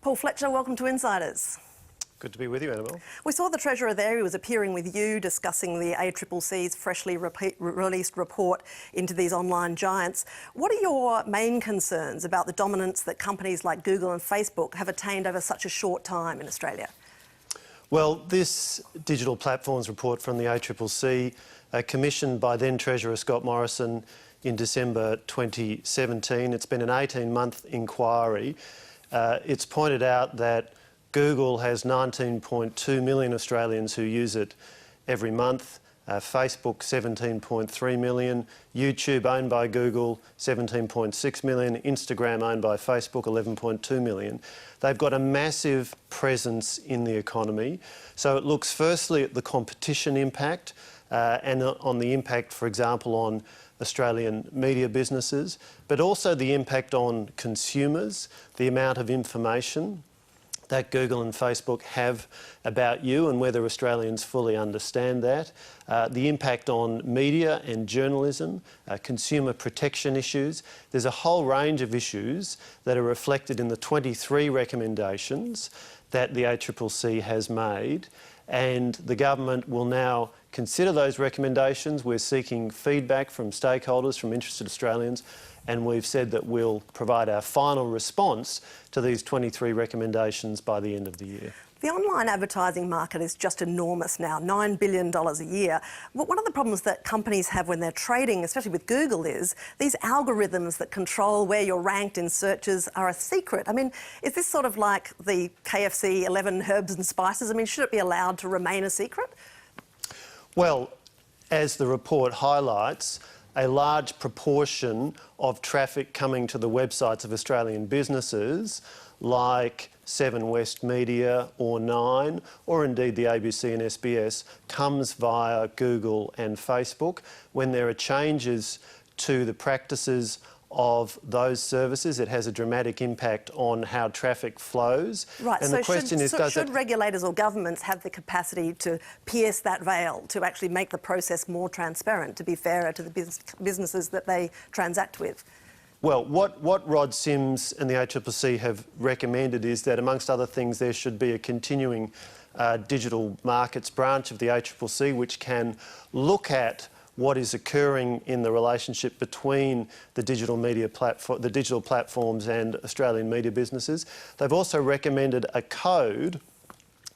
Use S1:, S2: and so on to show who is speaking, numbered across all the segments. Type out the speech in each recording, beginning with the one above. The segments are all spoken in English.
S1: Paul Fletcher, welcome to Insiders.
S2: Good to be with you, Annabelle.
S1: We saw the Treasurer there. He was appearing with you, discussing the ACCC's freshly released report into these online giants. What are your main concerns about the dominance that companies like Google and Facebook have attained over such a short time in Australia?
S2: Well, this digital platforms report from the ACCC, commissioned by then Treasurer Scott Morrison in December 2017, it's been an 18-month inquiry. It's pointed out that Google has 19.2 million Australians who use it every month, Facebook 17.3 million, YouTube owned by Google 17.6 million, Instagram owned by Facebook 11.2 million. They've got a massive presence in the economy. So it looks firstly at the competition impact and on the impact, for example, on Australian media businesses, but also the impact on consumers, the amount of information that Google and Facebook have about you and whether Australians fully understand that, the impact on media and journalism, consumer protection issues. There's a whole range of issues that are reflected in the 23 recommendations that the ACCC has made, and the government will now consider those recommendations. We're seeking feedback from stakeholders, from interested Australians, and we've said that we'll provide our final response to these 23 recommendations by the end of the year.
S1: The online advertising market is just enormous now, $9 billion a year. But one of the problems that companies have when they're trading, especially with Google, is these algorithms that control where you're ranked in searches are a secret. I mean, is this sort of like the KFC 11 herbs and spices? I mean, should it be allowed to remain a secret?
S2: Well, as the report highlights, a large proportion of traffic coming to the websites of Australian businesses like 7 West Media or 9, or indeed the ABC and SBS, comes via Google and Facebook. When there are changes to the practices of those services, it has a dramatic impact on how traffic flows.
S1: Right,
S2: and
S1: so
S2: the question
S1: should regulators or governments have the capacity to pierce that veil, to actually make the process more transparent, to be fairer to the businesses that they transact with?
S2: Well, what Rod Sims and the ACCC have recommended is that, amongst other things, there should be a continuing digital markets branch of the ACCC which can look at what is occurring in the relationship between the digital media the digital platforms and Australian media businesses. They've also recommended a code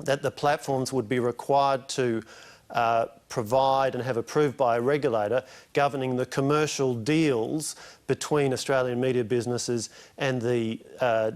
S2: that the platforms would be required to provide and have approved by a regulator governing the commercial deals between Australian media businesses and the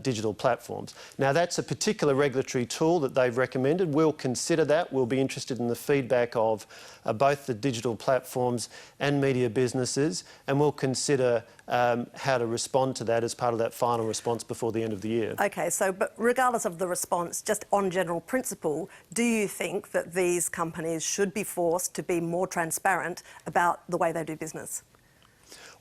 S2: digital platforms. Now, that's a particular regulatory tool that they've recommended. We'll consider that. We'll be interested in the feedback of both the digital platforms and media businesses, and we'll consider how to respond to that as part of that final response before the end of the year.
S1: OK, so but regardless of the response, just on general principle, do you think that these companies should be forced to be more transparent about the way they do business?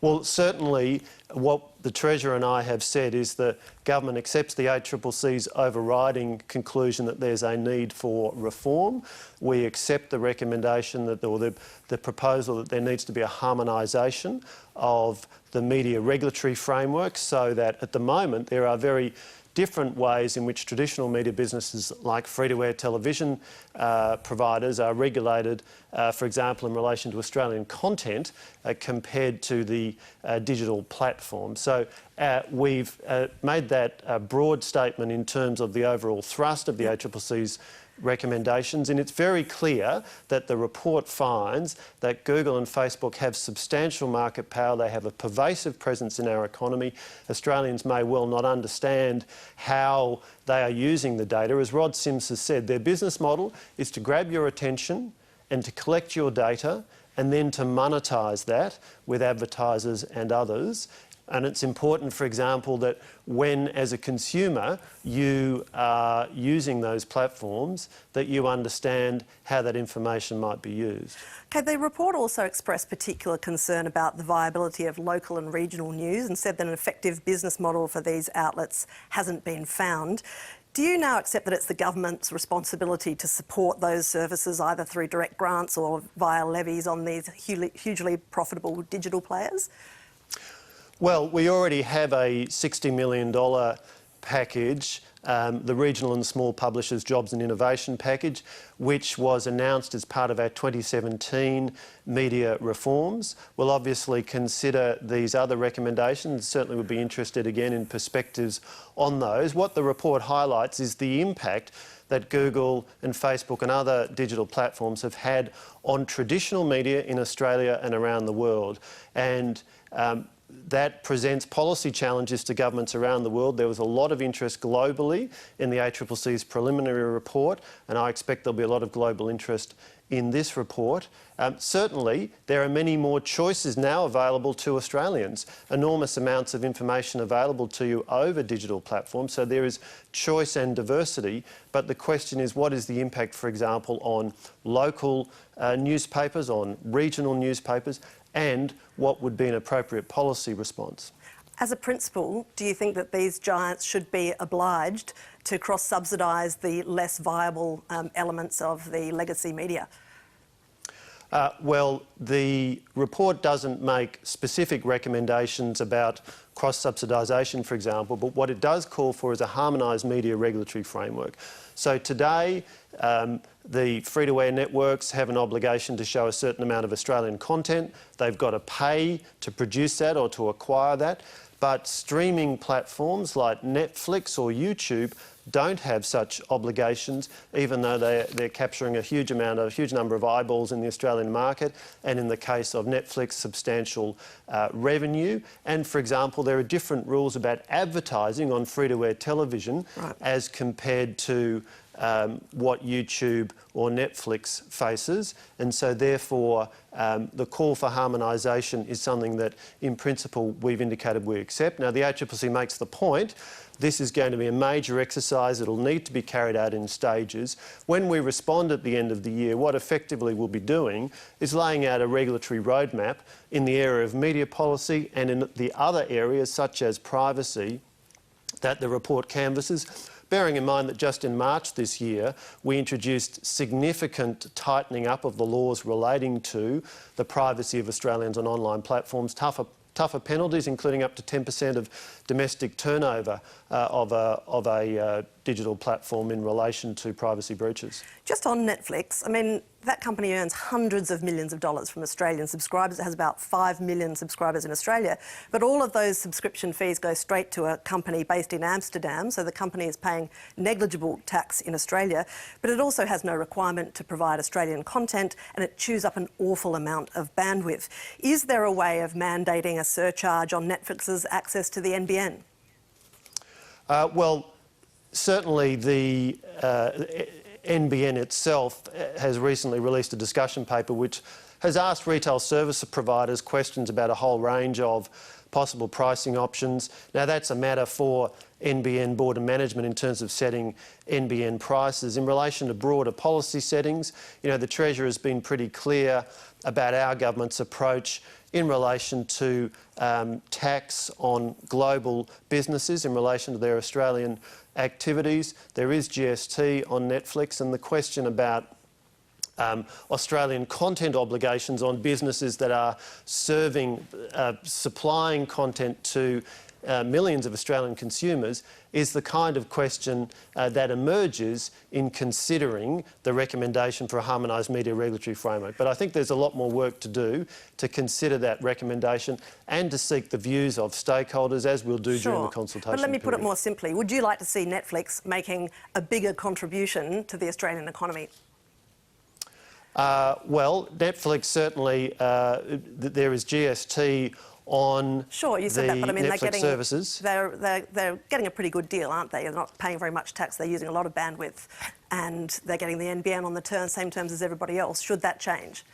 S2: Well, certainly what the Treasurer and I have said is the government accepts the ACCC's overriding conclusion that there's a need for reform. We accept the recommendation that, or the proposal that there needs to be a harmonisation of the media regulatory framework, so that at the moment there are very different ways in which traditional media businesses like free-to-air television providers are regulated, for example, in relation to Australian content compared to the digital platform. So we've made that broad statement in terms of the overall thrust of the ACCC's recommendations, and it's very clear that the report finds that Google and Facebook have substantial market power. They have a pervasive presence in our economy. Australians may well not understand how they are using the data. As Rod Sims has said, their business model is to grab your attention and to collect your data and then to monetise that with advertisers and others. And it's important, for example, that when, as a consumer, you are using those platforms, that you understand how that information might be used.
S1: Okay, the report also expressed particular concern about the viability of local and regional news and said that an effective business model for these outlets hasn't been found. Do you now accept that it's the government's responsibility to support those services, either through direct grants or via levies on these hugely profitable digital players?
S2: Well, we already have a $60 million package, the Regional and Small Publishers Jobs and Innovation Package, which was announced as part of our 2017 media reforms. We'll obviously consider these other recommendations. Certainly would be interested again in perspectives on those. What the report highlights is the impact that Google and Facebook and other digital platforms have had on traditional media in Australia and around the world. And that presents policy challenges to governments around the world. There was a lot of interest globally in the ACCC's preliminary report, and I expect there'll be a lot of global interest in this report. Certainly, there are many more choices now available to Australians. Enormous amounts of information available to you over digital platforms, so there is choice and diversity. But the question is, what is the impact, for example, on local newspapers, on regional newspapers, and what would be an appropriate policy response?
S1: As a principle, do you think that these giants should be obliged to cross-subsidise the less viable elements of the legacy media?
S2: Well, the report doesn't make specific recommendations about cross-subsidisation, for example, but what it does call for is a harmonised media regulatory framework. So today, the free-to-air networks have an obligation to show a certain amount of Australian content. They've got to pay to produce that or to acquire that. But streaming platforms like Netflix or YouTube don't have such obligations, even though they're capturing a huge number of eyeballs in the Australian market, and in the case of Netflix, substantial revenue. And, for example, there are different rules about advertising on free-to-air television as compared to what YouTube or Netflix faces, and so therefore the call for harmonisation is something that in principle we've indicated we accept. Now the ACCC makes the point this is going to be a major exercise. It'll need to be carried out in stages. When we respond at the end of the year, what effectively we'll be doing is laying out a regulatory roadmap in the area of media policy and in the other areas such as privacy that the report canvasses, bearing in mind that just in March this year we introduced significant tightening up of the laws relating to the privacy of Australians on online platforms, tougher penalties, including up to 10% of domestic turnover of a digital platform in relation to privacy breaches.
S1: Just on Netflix, I mean, that company earns hundreds of millions of dollars from Australian subscribers. It has about 5 million subscribers in Australia, but all of those subscription fees go straight to a company based in Amsterdam, so the company is paying negligible tax in Australia, but it also has no requirement to provide Australian content, and it chews up an awful amount of bandwidth. Is there a way of mandating a surcharge on Netflix's access to the NBN?
S2: Well, certainly the NBN itself has recently released a discussion paper which has asked retail service providers questions about a whole range of possible pricing options. Now that's a matter for NBN board and management in terms of setting NBN prices. In relation to broader policy settings, you know, the Treasurer has been pretty clear about our government's approach in relation to tax on global businesses in relation to their Australian activities. There is GST on Netflix, and the question about Australian content obligations on businesses that are supplying content to millions of Australian consumers is the kind of question that emerges in considering the recommendation for a harmonised media regulatory framework. But I think there's a lot more work to do to consider that recommendation and to seek the views of stakeholders, as we'll do during the consultation
S1: But let me put it
S2: period.
S1: more simply. Would you like to see Netflix making a bigger contribution to the Australian economy?
S2: Well, Netflix certainly, there is GST on
S1: Sure, you said that, but I mean,
S2: Netflix services.
S1: They're getting a pretty good deal, aren't they? They're not paying very much tax. They're using a lot of bandwidth, and they're getting the NBN on the same terms as everybody else. Should that change?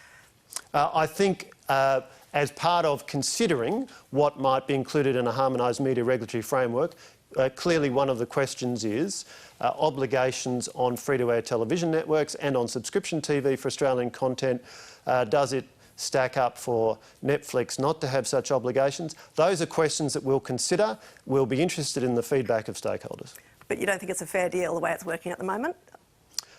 S2: I think as part of considering what might be included in a harmonised media regulatory framework, clearly one of the questions is obligations on free-to-air television networks and on subscription TV for Australian content. Does it stack up for Netflix not to have such obligations? Those are questions that we'll consider. We'll be interested in the feedback of stakeholders.
S1: But you don't think it's a fair deal the way it's working at the moment?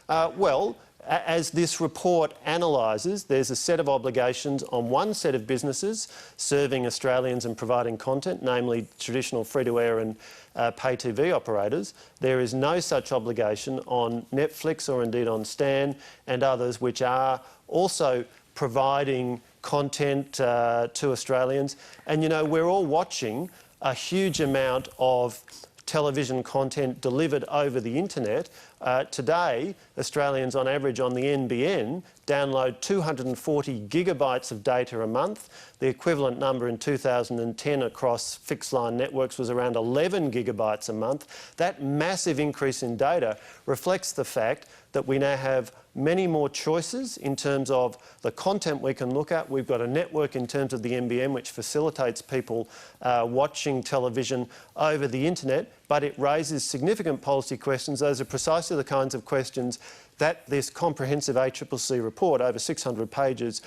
S2: Well, as this report analyses, there's a set of obligations on one set of businesses serving Australians and providing content, namely traditional free-to-air and pay TV operators. There is no such obligation on Netflix or indeed on Stan and others which are also providing content to Australians. And, you know, we're all watching a huge amount of television content delivered over the internet. Today, Australians on average on the NBN download 240 gigabytes of data a month. The equivalent number in 2010 across fixed line networks was around 11 gigabytes a month. That massive increase in data reflects the fact that we now have many more choices in terms of the content we can look at. We've got a network in terms of the NBN which facilitates people watching television over the internet, but it raises significant policy questions. Those are precisely the kinds of questions that this comprehensive ACCC report, over 600 pages,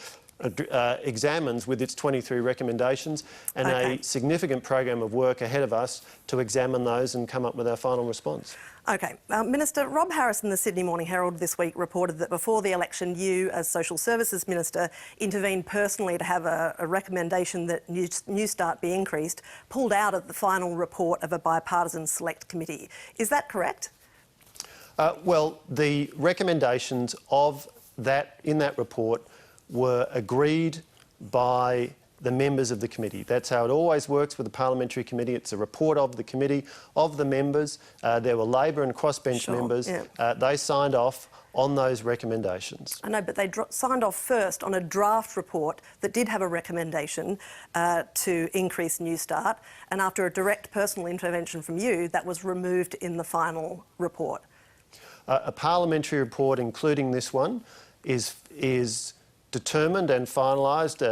S2: examines with its 23 recommendations, and a significant program of work ahead of us to examine those and come up with our final response.
S1: OK. Minister, Rob Harris in the Sydney Morning Herald this week reported that before the election you, as Social Services Minister, intervened personally to have a recommendation that New Start be increased, pulled out of the final report of a bipartisan select committee. Is that correct?
S2: Well, the recommendations of that in that report were agreed by the members of the committee. That's how it always works with a parliamentary committee. It's a report of the committee, of the members. There were Labor and crossbench members. Yeah. They signed off on those recommendations.
S1: I know, but they signed off first on a draft report that did have a recommendation to increase New Start, and after a direct personal intervention from you, that was removed in the final report.
S2: A parliamentary report, including this one, is determined and finalised.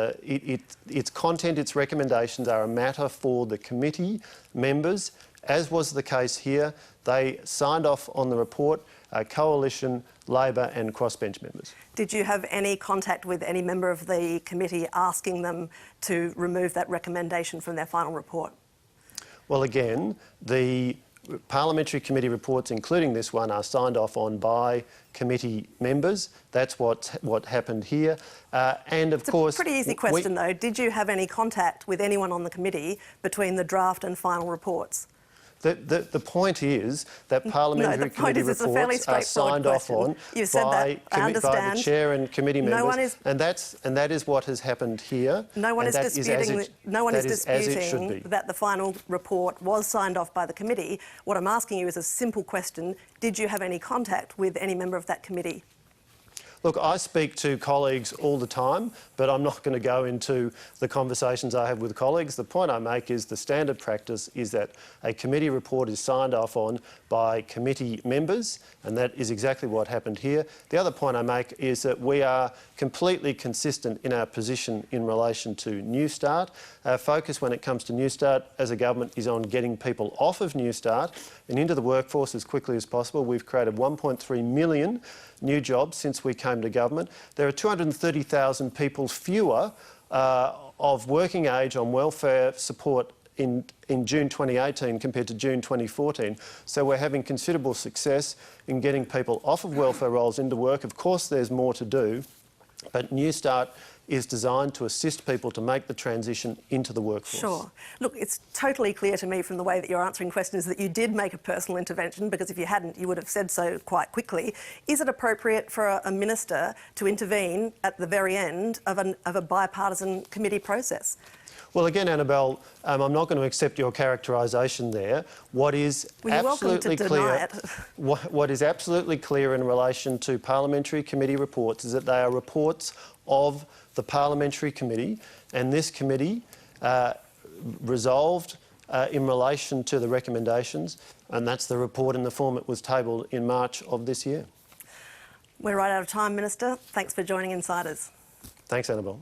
S2: Its content, its recommendations are a matter for the committee members. As was the case here, they signed off on the report, Coalition, Labor and crossbench members.
S1: Did you have any contact with any member of the committee asking them to remove that recommendation from their final report?
S2: Well, again, the parliamentary committee reports, including this one, are signed off on by committee members. That's what happened here. And of course...
S1: It's a pretty easy question, though. Did you have any contact with anyone on the committee between the draft and final reports?
S2: The point is that parliamentary committee reports are signed off on by the chair and committee members, and that is what has happened here.
S1: No one is disputing that the final report was signed off by the committee. What I'm asking you is a simple question: did you have any contact with any member of that committee?
S2: Look, I speak to colleagues all the time, but I'm not going to go into the conversations I have with colleagues. The point I make is the standard practice is that a committee report is signed off on by committee members, and that is exactly what happened here. The other point I make is that we are completely consistent in our position in relation to New Start. Our focus when it comes to New Start as a government is on getting people off of New Start and into the workforce as quickly as possible. We've created 1.3 million new jobs since we came to government. There are 230,000 people fewer of working age on welfare support in June 2018 compared to June 2014. So we're having considerable success in getting people off of welfare rolls into work. Of course, there's more to do, but New Start is designed to assist people to make the transition into the workforce.
S1: Sure. Look, it's totally clear to me from the way that you're answering questions that you did make a personal intervention, because if you hadn't, you would have said so quite quickly. Is it appropriate for a minister to intervene at the very end of a bipartisan committee process?
S2: Well, again, Annabelle, I'm not going to accept your characterisation there. What is absolutely clear, what is absolutely clear in relation to parliamentary committee reports is that they are reports of the parliamentary committee, and this committee resolved in relation to the recommendations, and that's the report in the form it was tabled in March of this year.
S1: We're right out of time, Minister. Thanks for joining Insiders.
S2: Thanks, Annabelle.